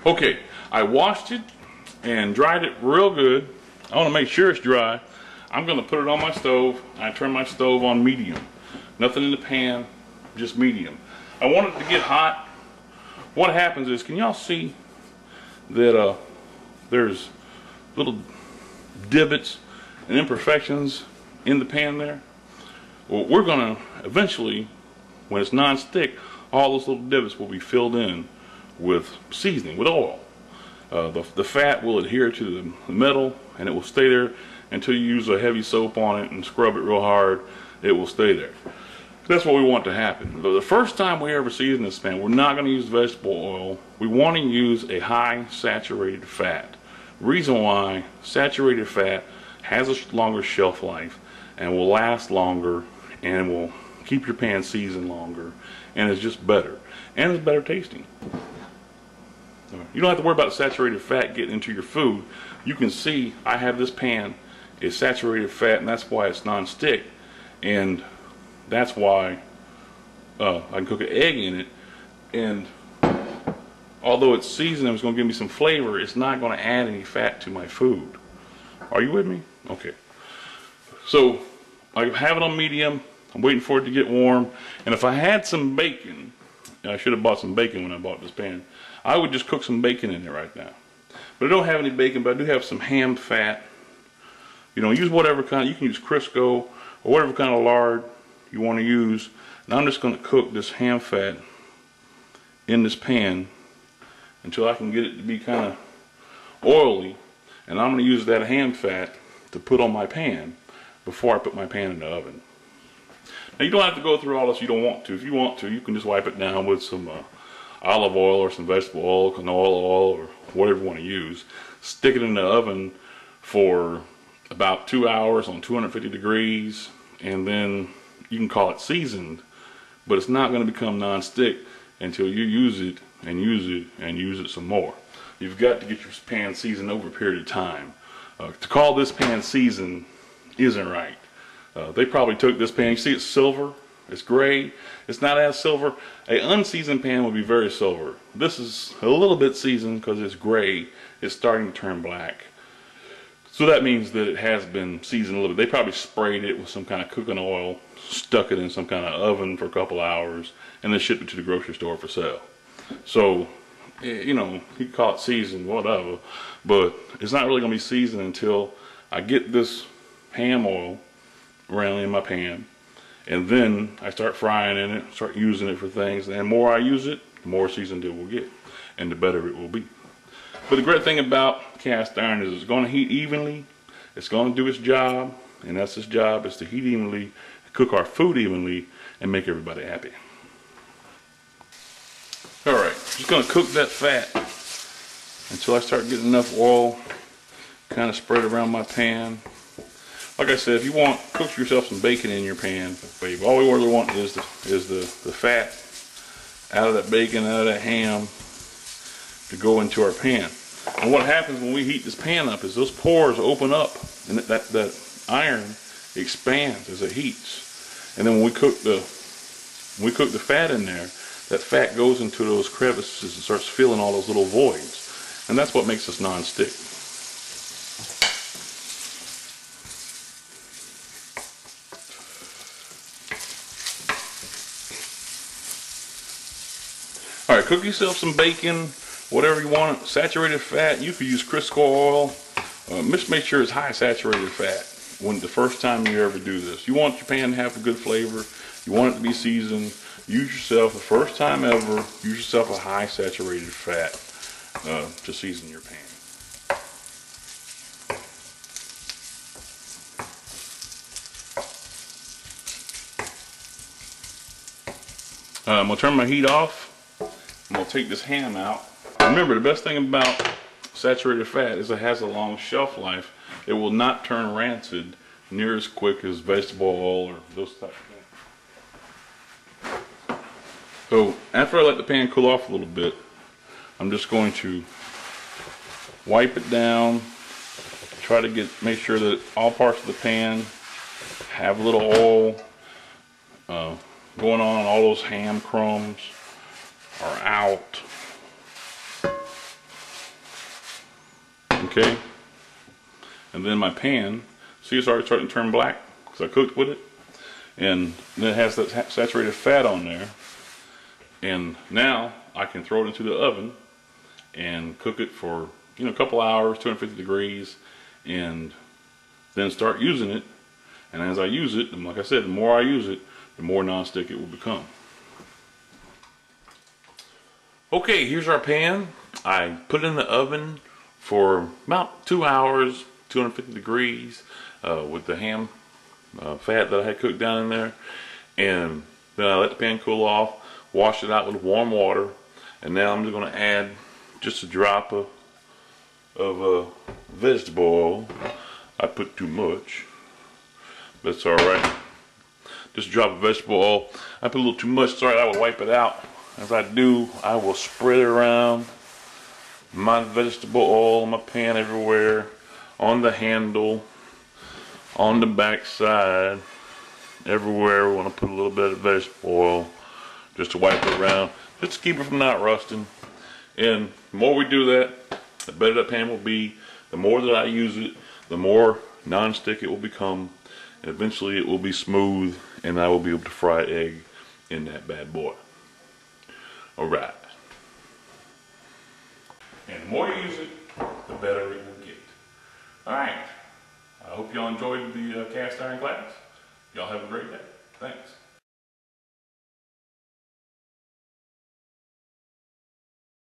Okay, I washed it and dried it real good. I want to make sure it's dry. I'm going to put it on my stove. I turn my stove on medium. Nothing in the pan, just medium. I want it to get hot. What happens is, can y'all see that there's little divots and imperfections in the pan there? Well, we're going to eventually, when it's non-stick, all those little divots will be filled in with seasoning, with oil. The fat will adhere to the metal and it will stay there until you use a heavy soap on it and scrub it real hard. It will stay there. That's what we want to happen. But the first time we ever season this pan, we're not going to use vegetable oil. We want to use a high saturated fat. Reason why: saturated fat has a longer shelf life and will last longer and will keep your pan seasoned longer, and it's just better, and it's better tasting. You don't have to worry about saturated fat getting into your food. You can see I have this pan, it's saturated fat, and that's why it's non-stick, and that's why I can cook an egg in it, and although it's seasoned and it's going to give me some flavor, it's not going to add any fat to my food. Are you with me? Okay. So I have it on medium. I'm waiting for it to get warm, and if I had some bacon, and I should have bought some bacon when I bought this pan, I would just cook some bacon in it right now. But I don't have any bacon, but I do have some ham fat. You know, use whatever kind. You can use Crisco or whatever kind of lard you want to use. And I'm just going to cook this ham fat in this pan until I can get it to be kind of oily. And I'm going to use that ham fat to put on my pan before I put my pan in the oven. Now, you don't have to go through all this. You don't want to. If you want to, you can just wipe it down with some olive oil or some vegetable oil, canola oil, or whatever you want to use. Stick it in the oven for about 2 hours on 250 degrees, and then you can call it seasoned, but it's not going to become non-stick until you use it and use it and use it some more. You've got to get your pan seasoned over a period of time. To call this pan seasoned isn't right. They probably took this pan, you see it's silver, it's gray, it's not as silver. An unseasoned pan would be very silver. This is a little bit seasoned because it's gray, it's starting to turn black. So that means that it has been seasoned a little bit. They probably sprayed it with some kind of cooking oil, stuck it in some kind of oven for a couple hours, and then shipped it to the grocery store for sale. So, you know, you can call it seasoned, whatever, but it's not really going to be seasoned until I get this ham oil around in my pan, and then I start frying in it, start using it for things, and the more I use it, the more seasoned it will get, and the better it will be. But the great thing about cast iron is it's going to heat evenly, it's going to do its job, and that's its job, is to heat evenly, cook our food evenly, and make everybody happy. Alright, just going to cook that fat until I start getting enough oil kind of spread around my pan. Like I said, if you want, cook yourself some bacon in your pan. All we really want is the fat out of that bacon, out of that ham, to go into our pan. And what happens when we heat this pan up is those pores open up, and that iron expands as it heats. And then when we cook the fat in there, that fat goes into those crevices and starts filling all those little voids. And that's what makes us non-stick. Alright, cook yourself some bacon, whatever you want, saturated fat. You could use Crisco oil. Just make sure it's high saturated fat when the first time you ever do this. You want your pan to have a good flavor. You want it to be seasoned. Use yourself, the first time ever, use yourself a high saturated fat to season your pan. I'm going to turn my heat off. I'm going to take this ham out. Remember, the best thing about saturated fat is it has a long shelf life. It will not turn rancid near as quick as vegetable oil or those types of things. So after I let the pan cool off a little bit, I'm just going to wipe it down, try to make sure that all parts of the pan have a little oil going on. All those ham crumbs are out. Okay, and then my pan, see, it's already starting to turn black because I cooked with it, and then it has that saturated fat on there. And now I can throw it into the oven and cook it for, you know, a couple hours, 250 degrees, and then start using it. And as I use it, and like I said, the more I use it, the more nonstick it will become. Okay, here's our pan. I put it in the oven for about 2 hours, 250 degrees, with the ham fat that I had cooked down in there. And then I let the pan cool off, wash it out with warm water, and now I'm just going to add just a drop of vegetable oil. I put too much, but it's alright. Just a drop of vegetable oil. I put a little too much, it's alright, I will wipe it out. As I do, I will spread it around my vegetable oil on my pan everywhere, on the handle, on the back side, everywhere. We want to put a little bit of vegetable oil just to wipe it around, just to keep it from not rusting. And the more we do that, the better that pan will be. The more that I use it, the more non-stick it will become, and eventually it will be smooth, and I will be able to fry an egg in that bad boy. Alright. And the more you use it, the better it will get. Alright. I hope y'all enjoyed the cast iron class. Y'all have a great day. Thanks.